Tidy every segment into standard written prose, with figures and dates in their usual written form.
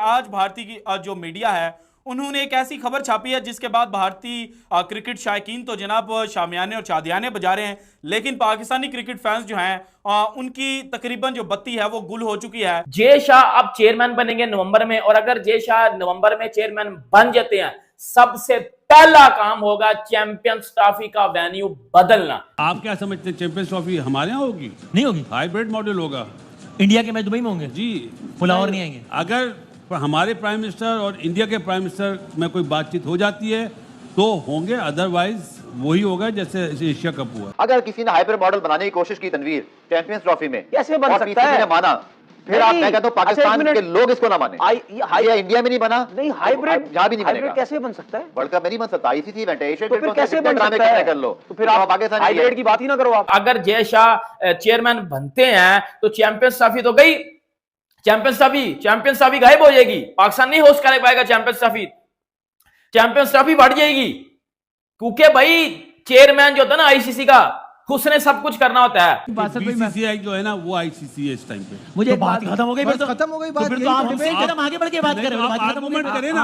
आज भारतीय की जो मीडिया है उन्होंने एक ऐसी खबर छापी है जिसके बाद भारतीय क्रिकेट शायकीन तो जनाब शामियाने और चादियाने बजा रहे हैं, लेकिन पाकिस्तानी क्रिकेट फैंस जो हैं उनकी तकरीबन जो बत्ती है वो गुल हो चुकी है। जय शाह अब चेयरमैन बनेंगे नवंबर में, और अगर जय शाह नवंबर में चेयरमैन बन जाते हैं, सबसे पहला काम होगा चैंपियंस ट्रॉफी का वेन्यू बदलना। आप क्या समझते हैं चैंपियंस ट्रॉफी हमारे यहाँ होगी? नहीं होगी, हाइब्रिड मॉडल होगा। इंडिया के मैच दुबई में होंगे जी, फुलावर नहीं आएंगे। अगर हमारे प्राइम मिनिस्टर और इंडिया के प्राइम मिनिस्टर में कोई बातचीत हो जाती है तो होंगे, अदरवाइज वही होगा जैसे एशिया कप हुआ। अगर किसी ने हाइब्रिड मॉडल बनाने की कोशिश की तनवीर चैंपियंस ट्रॉफी में, कैसे बन और सकता है? ने माना, फिर आप मैं कहता हूं पाकिस्तान के लोग इसको ना माने। या इंडिया में नहीं बना, नहीं हाइब्रिड जहां भी नहीं बनेगा। कैसे बन सकता है? वर्ल्ड कप में नहीं बन सकता, आईसीसी इवेंट है, एशिया तो फिर कैसे बन सकता है? कर लो, तो फिर आप पाकिस्तान हाइब्रिड की बात ही ना करो आप। अगर जय शाह चेयरमैन बनते हैं तो चैंपियंस ट्रॉफी तो गई, चैंपियंस ट्रॉफी गायब हो जाएगी, पाकिस्तान नहीं होस्ट कर पाएगा चैंपियंस ट्रॉफी बढ़ जाएगी, क्योंकि भाई चेयरमैन जो था ना आईसीसी का, उसने सब कुछ करना होता है। बीसीसीआई जो है ना वो आईसीसी है इस टाइम पे। मुझे बात खत्म हो गई, खत्म हो गई बात। तो आप हमसे एकदम आगे बढ़ के बात कर रहे हो। आर्गुमेंट करें ना,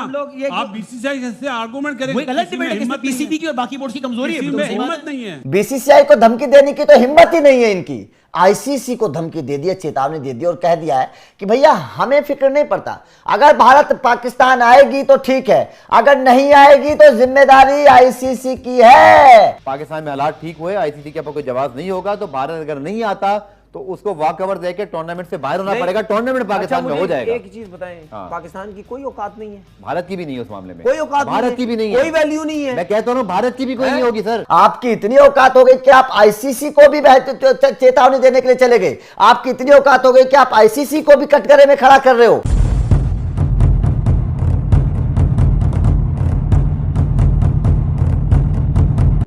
आप बीसीसीआई से आर्गुमेंट करें। वही गलत डिबेट है, पीसीबी की और बाकी बोर्ड की कमजोरी है, हिम्मत नहीं है। बीसीसीआई को धमकी देने की तो हिम्मत ही नहीं है इनकी। आईसीसी को धमकी दे दी है, चेतावनी दे दी और कह दिया है कि भैया हमें फिक्र नहीं पड़ता, अगर भारत पाकिस्तान आएगी तो ठीक है, अगर नहीं आएगी तो जिम्मेदारी आईसीसी की है। पाकिस्तान में हालात ठीक हुए, आईसीसी के ऊपर कोई जवाब नहीं होगा तो भारत अगर नहीं आता तो उसको वॉक ओवर देके टूर्नामेंट से बाहर होना पड़ेगा। टूर्नामेंट पाकिस्तान में हो जाएगा। एक चीज बताएं, पाकिस्तान की कोई औकात नहीं है, भारत की भी नहीं है उस मामले में, कोई औकात भारत की भी नहीं है, कोई वैल्यू नहीं है। मैं कहता हूं भारत की भी कोई नहीं होगी सर। आपकी इतनी औकात हो गई कि आप आईसीसी को भी चेतावनी देने के लिए चले गए। आपकी इतनी औकात हो गई कि आप आईसीसी को भी कटघरे में खड़ा कर रहे हो।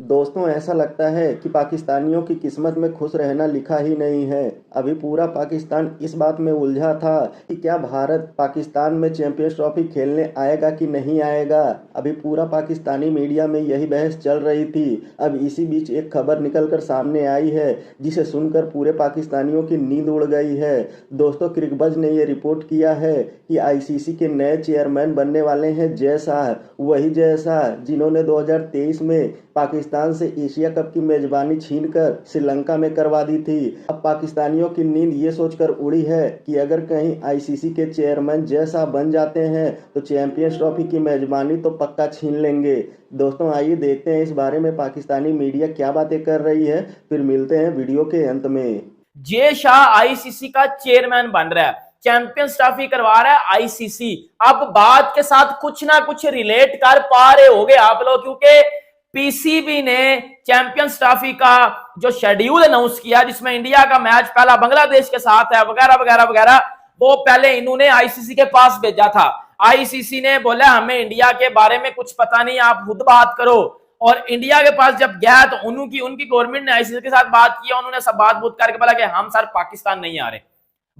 दोस्तों, ऐसा लगता है कि पाकिस्तानियों की किस्मत में खुश रहना लिखा ही नहीं है। अभी पूरा पाकिस्तान इस बात में उलझा था कि क्या भारत पाकिस्तान में चैंपियंस ट्रॉफी खेलने आएगा कि नहीं आएगा। अभी पूरा पाकिस्तानी मीडिया में यही बहस चल रही थी। अब इसी बीच एक खबर निकलकर सामने आई है जिसे सुनकर पूरे पाकिस्तानियों की नींद उड़ गई है। दोस्तों, क्रिकबज़ ने यह रिपोर्ट किया है कि आईसीसी के नए चेयरमैन बनने वाले हैं जय शाह, वही जय शाह जिन्होंने 2023 में पाकिस्तान से एशिया कप की मेजबानी छीनकर श्रीलंका में करवा दी थी। अब पाकिस्तानियों की नींद ये सोचकर उड़ी है कि अगर कहीं आईसीसी के चेयरमैन जय शाह बन जाते हैं तो चैंपियंस ट्रॉफी की मेजबानी तो पक्का छीन लेंगे। दोस्तों, आइए देखते हैं इस बारे में पाकिस्तानी मीडिया क्या बातें कर रही है, फिर मिलते हैं वीडियो के अंत में। जय शाह आईसीसी का चेयरमैन बन रहा है, चैंपियंस ट्रॉफी करवा रहा है आईसीसी। अब बात के साथ कुछ ना कुछ रिलेट कर पा रहे होगे आप लोग, क्योंकि पीसीबी ने चैंपियंस ट्रॉफी का जो शेड्यूल अनाउंस किया जिसमें इंडिया का मैच पहला बांग्लादेश के साथ है वगैरह वगैरह वगैरह, वो पहले इन्होंने आईसीसी के पास भेजा था। आईसीसी ने बोला हमें इंडिया के बारे में कुछ पता नहीं, आप खुद बात करो। और इंडिया के पास जब गया तो उनकी गवर्नमेंट ने आईसीसी के साथ बात की, उन्होंने सब बात बूत करके बोला कि हम सर पाकिस्तान नहीं आ रहे,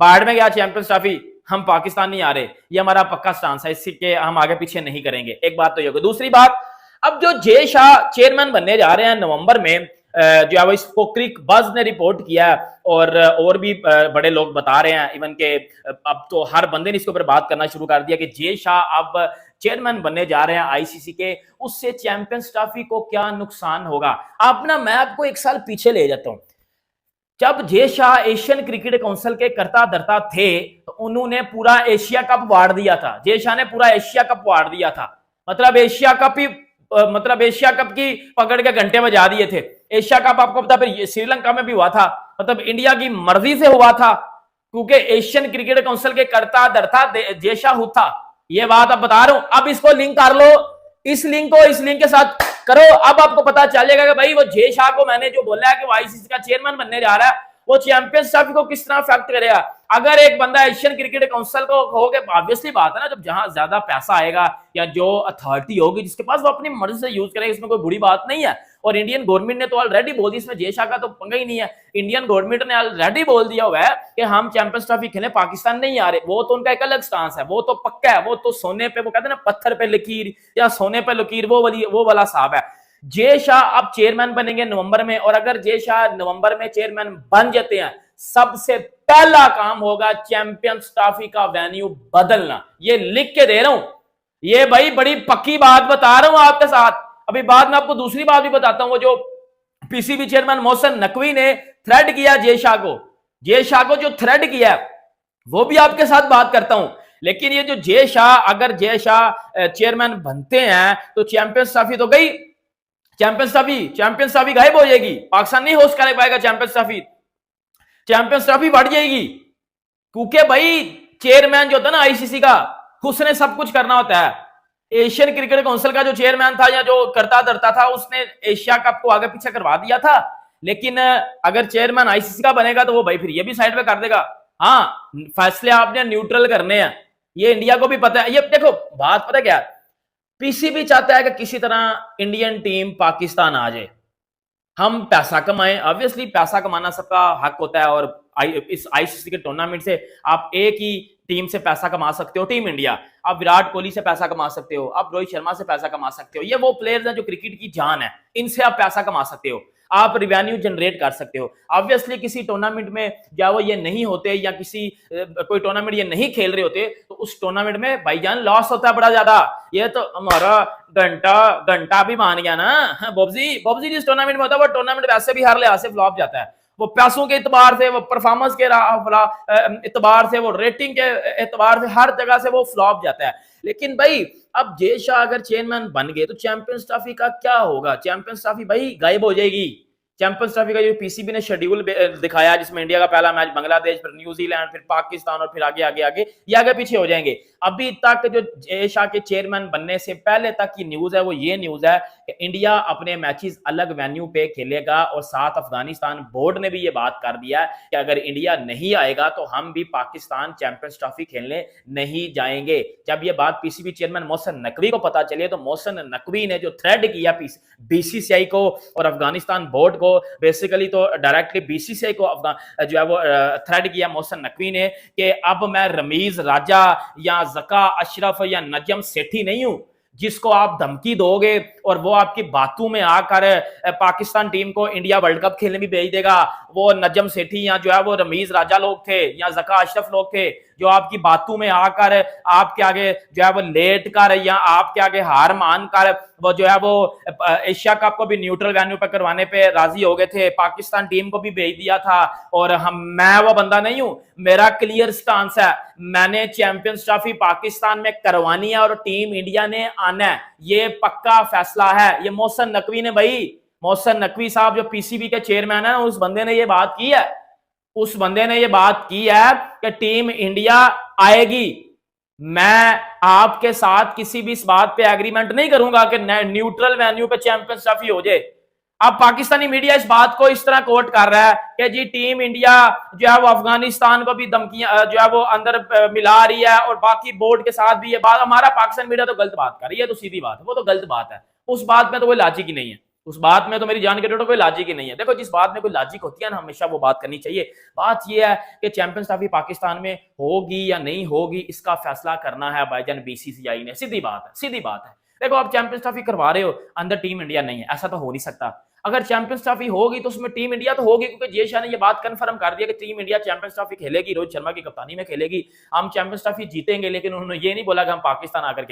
बाहर में गया चैंपियंस ट्रॉफी, हम पाकिस्तान नहीं आ रहे, ये हमारा पक्का स्टांस है, इसके हम आगे पीछे नहीं करेंगे। एक बात तो ये होगी। दूसरी बात, अब जो जय शाह चेयरमैन बनने जा रहे हैं नवंबर में, जो है इसको क्रिकबज़ ने रिपोर्ट किया और भी बड़े लोग बता रहे हैं, इवन के अब तो हर बंदे ने इसके ऊपर बात करना शुरू कर दिया कि जय शाह अब चेयरमैन बनने जा रहे हैं आईसीसी के, उससे चैंपियंस ट्रॉफी को क्या नुकसान होगा। अब ना मैं आपको एक साल पीछे ले जाता हूं। जब Jay Shah Asian cricket council के कर्ता धर्ता थे तो उन्होंने पूरा एशिया कप वार दिया था। जय शाह ने पूरा एशिया कप वार दिया था, मतलब एशिया कप की पकड़ के घंटे बजा दिए थे। एशिया कप आपको पता फिर श्रीलंका में भी हुआ था, मतलब इंडिया की मर्जी से हुआ था, क्योंकि एशियन क्रिकेट काउंसिल के कर्ता धर्ता जय शाह था। ये बात अब बता रहा हूं। अब इसको लिंक कर लो, इस लिंक के साथ करो। अब आपको पता चलेगा कि भाई वो जय शाह को मैंने जो बोला है कि वो आईसीसी का चेयरमैन बनने जा रहा है, वो चैंपियंस ट्रॉफी को किस तरह अफेक्ट करेगा। अगर एक बंदा एशियन क्रिकेट काउंसिल को होगे, ऑब्वियसली बात है ना, जब जहां ज्यादा पैसा आएगा या जो अथॉरिटी होगी जिसके पास, वो अपनी मर्जी से यूज करेगा, इसमें कोई बुरी बात नहीं है। और इंडियन गवर्नमेंट ने तो ऑलरेडी बोल दी, इसमें जय शाह का तो पंगा ही नहीं है। इंडियन गवर्नमेंट ने ऑलरेडी बोल दिया हुआ है कि हम चैंपियंस ट्रॉफी खेलने पाकिस्तान नहीं आ रहे। वो तो उनका एक अलग स्टांस है, वो तो पक्का है, वो तो सोने पे, वो कहते हैं ना पत्थर पे लकीर या सोने पे लकीर, वो वाला साहब है। जय शाह अब चेयरमैन बनेंगे नवंबर में, और अगर जय शाह नवंबर में चेयरमैन बन जाते हैं, सबसे पहला काम होगा चैंपियंस ट्रॉफी का वेन्यू बदलना। ये लिख के दे रहा हूं, ये भाई बड़ी पक्की बात बता रहा हूं आपके साथ। अभी बाद में आपको दूसरी बात भी बताता हूं, वो जो पीसीबी चेयरमैन मोहसिन नकवी ने थ्रेड किया जय शाह को जो थ्रेड किया वो भी आपके साथ बात करता हूं। लेकिन ये जो अगर जय शाह चेयरमैन बनते हैं तो चैंपियंस ट्रॉफी तो गई, चैंपियंस ट्रॉफी गायब हो जाएगी, पाकिस्तान नहीं होस्ट कर पाएगा चैंपियंस ट्रॉफी बढ़ जाएगी। क्योंकि भाई चेयरमैन जो था ना आईसीसी का, उसने सब कुछ करना होता है। एशियन क्रिकेट काउंसिल का जो चेयरमैन था या जो करता धरता था, उसने एशिया कप को आगे पीछे करवा दिया था। लेकिन अगर चेयरमैन आईसीसी का बनेगा तो वो भाई फिर ये भी साइड पे कर देगा। हाँ, फैसले आपने न्यूट्रल करने हैं, ये इंडिया को भी पता है। ये देखो बात पता क्या, पीसीबी चाहता है कि किसी तरह इंडियन टीम पाकिस्तान आ जाए, हम पैसा कमाएं। ऑब्वियसली पैसा कमाना सबका हक होता है, और इस आईसीसी के टूर्नामेंट से आप एक ही टीम से पैसा कमा सकते हो, टीम इंडिया। आप विराट कोहली से पैसा कमा सकते हो, आप रोहित शर्मा से पैसा कमा सकते हो। ये वो प्लेयर्स हैं जो क्रिकेट की जान है, इनसे आप पैसा कमा सकते हो, आप रिवेन्यू जनरेट कर सकते हो। ऑब्वियसली किसी टूर्नामेंट में या वो ये नहीं होते, या किसी कोई टूर्नामेंट ये नहीं खेल रहे होते, तो उस टूर्नामेंट में भाईजान लॉस होता है बड़ा ज्यादा। ये तो हमारा घंटा भी मान गया ना बॉब्जी जिस टूर्नामेंट में होता है, वो टूर्नामेंट वैसे भी हर लिहाज से फ्लॉप जाता है। वो पैसों के एतबार से, वो परफॉर्मेंस के एतबार से, वो रेटिंग के एतबार से, हर जगह से वो फ्लॉप जाता है। लेकिन भाई अब जय शाह अगर चेयरमैन बन गए तो चैंपियंस ट्रॉफी का क्या होगा? चैंपियंस ट्रॉफी भाई गायब हो जाएगी। चैंपियंस ट्रॉफी का जो पीसीबी ने शेड्यूल दिखाया, जिसमें इंडिया का पहला मैच बांग्लादेश, फिर न्यूजीलैंड, फिर पाकिस्तान, और फिर आगे पीछे हो जाएंगे। अभी तक जो जय शाह के चेयरमैन बनने से पहले तक की न्यूज है वो ये न्यूज है कि इंडिया अपने मैचेस अलग वेन्यू पे खेलेगा, और साथ अफगानिस्तान बोर्ड ने भी ये बात कर दिया है कि अगर इंडिया नहीं आएगा तो हम भी पाकिस्तान चैंपियंस ट्रॉफी खेलने नहीं जाएंगे। जब ये बात पीसीबी चेयरमैन मोहसिन नकवी को पता चली, तो मोहसिन नकवी ने जो थ्रेड किया बीसीसीआई को और अफगानिस्तान बोर्ड को, बेसिकली तो डायरेक्टली बीसीसीआई को जो है वो थ्रेड किया मोहसिन नकवी ने कि अब मैं रमीज राजा या ज़का अशरफ या नजम सेठी नहीं हूं जिसको आप धमकी दोगे और वो आपकी बातों में आकर पाकिस्तान टीम को इंडिया वर्ल्ड कप खेलने भी भेज देगा। वो नजम सेठी या जो है वो रमीज राजा लोग थे या ज़का अशरफ लोग थे जो आपकी बातों में आकर आपके आगे जो है वो लेट कर या आपके आगे हार मान कर वो जो है वो एशिया कप को भी न्यूट्रल वेन्यू पर करवाने पे राजी हो गए थे, पाकिस्तान टीम को भी भेज दिया था। और मैं वो बंदा नहीं हूं, मेरा क्लियर स्टांस है, मैंने चैंपियंस ट्रॉफी पाकिस्तान में करवानी है और टीम इंडिया ने आना है, ये पक्का फैसला है। ये मोहसिन नकवी ने, भाई मोहसिन नकवी साहब जो पीसीबी के चेयरमैन है, उस बंदे ने ये बात की है, उस बंदे ने ये बात की है कि टीम इंडिया आएगी। मैं आपके साथ किसी भी इस बात पे एग्रीमेंट नहीं करूंगा कि न्यूट्रल वेन्यू पे चैंपियंस ट्रॉफी हो जाए। अब पाकिस्तानी मीडिया इस बात को इस तरह कोट कर रहा है कि जी टीम इंडिया जो है वो अफगानिस्तान को भी धमकियां जो है वो अंदर मिला रही है और बाकी बोर्ड के साथ भी ये बात, हमारा पाकिस्तान मीडिया तो गलत बात कर रही है, तो सीधी बात है, वो तो गलत बात है। उस बात में तो कोई लॉजिक ही नहीं है, उस बात में तो मेरी जान के तो कोई लॉजिक ही नहीं है। देखो जिस बात में कोई लॉजिक होती है ना, हमेशा वो बात करनी चाहिए। बात ये है कि चैंपियंस ट्रॉफी पाकिस्तान में होगी या नहीं होगी, इसका फैसला करना है भाईजान बीसीसीआई ने। सीधी बात है, सीधी बात है। देखो आप चैंपियंस ट्रॉफी करवा रहे हो, अंदर टीम इंडिया नहीं है, ऐसा तो हो नहीं सकता। अगर चैंपियंस ट्रॉफी होगी तो उसमें टीम इंडिया तो होगी, क्योंकि जय शाह ने ये बात कंफर्म कर दिया कि टीम इंडिया चैंपियंस ट्रॉफी खेलेगी, रोहित शर्मा की कप्तानी में खेलेगी, हम चैंपियंस ट्रॉफी जीतेंगे। लेकिन उन्होंने ये नहीं बोला कि हम पाकिस्तान आकर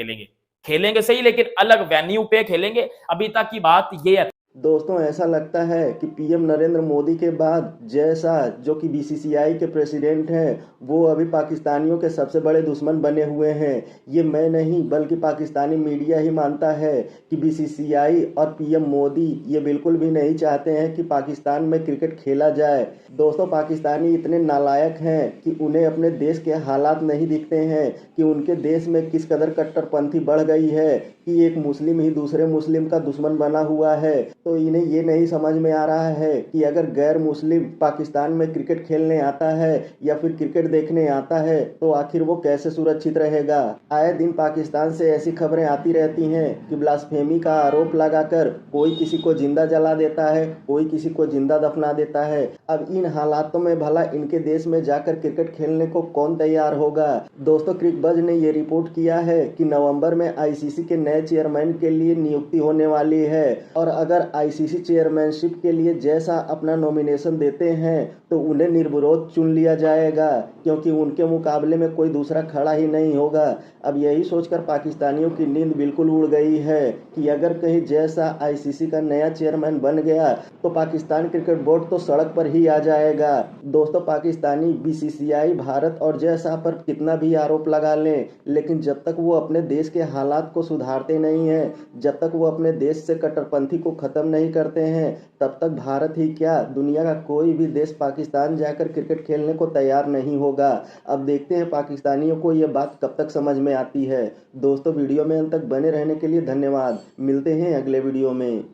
खेलेंगे सही, लेकिन अलग वेन्यू पे खेलेंगे। अभी तक की बात ये है। दोस्तों ऐसा लगता है कि पीएम नरेंद्र मोदी के बाद जय शाह जो कि बीसीसीआई के प्रेसिडेंट हैं, वो अभी पाकिस्तानियों के सबसे बड़े दुश्मन बने हुए हैं। ये मैं नहीं बल्कि पाकिस्तानी मीडिया ही मानता है कि बीसीसीआई और पीएम मोदी ये बिल्कुल भी नहीं चाहते हैं कि पाकिस्तान में क्रिकेट खेला जाए। दोस्तों पाकिस्तानी इतने नालायक हैं कि उन्हें अपने देश के हालात नहीं दिखते हैं कि उनके देश में किस कदर कट्टरपंथी बढ़ गई है कि एक मुस्लिम ही दूसरे मुस्लिम का दुश्मन बना हुआ है। तो इन्हें ये नहीं समझ में आ रहा है कि अगर गैर मुस्लिम पाकिस्तान में क्रिकेट खेलने आता है या फिर क्रिकेट देखने आता है तो आखिर वो कैसे सुरक्षित रहेगा। आए दिन पाकिस्तान से ऐसी खबरें आती रहती हैं कि ब्लास्फेमी का आरोप लगाकर कोई किसी को जिंदा जला देता है, कोई किसी को जिंदा दफना देता है। अब इन हालातों में भला इनके देश में जाकर क्रिकेट खेलने को कौन तैयार होगा। दोस्तों क्रिकबज़ ने ये रिपोर्ट किया है कि नवंबर में आईसीसी के नए चेयरमैन के लिए नियुक्ति होने वाली है, और अगर आईसीसी चेयरमैनशिप के लिए जैसा अपना नॉमिनेशन देते हैं तो उन्हें निर्विरोध चुन लिया जाएगा, क्योंकि उनके मुकाबले में कोई दूसरा खड़ा ही नहीं होगा। अब यही सोचकर पाकिस्तानियों की नींद बिल्कुल उड़ गई है कि अगर कहीं जैसा आईसीसी का नया चेयरमैन बन गया तो पाकिस्तान क्रिकेट बोर्ड तो सड़क पर ही आ जाएगा। दोस्तों, पाकिस्तानी बीसीसीआई भारत और जैसा पर कितना भी आरोप लगा लें, लेकिन जब तक वो अपने देश के हालात को सुधारते नहीं हैं, जब तक वो अपने देश से कट्टरपंथी को खत्म नहीं करते हैं, तब तक भारत ही क्या, दुनिया का कोई भी देश पाकिस्तान जाकर क्रिकेट खेलने को तैयार नहीं होगा। अब देखते हैं पाकिस्तानियों को ये बात कब तक समझ में आती है। दोस्तों, वीडियो में अंत तक बने रहने के लिए धन्यवाद। मिलते हैं अगले वीडियो में।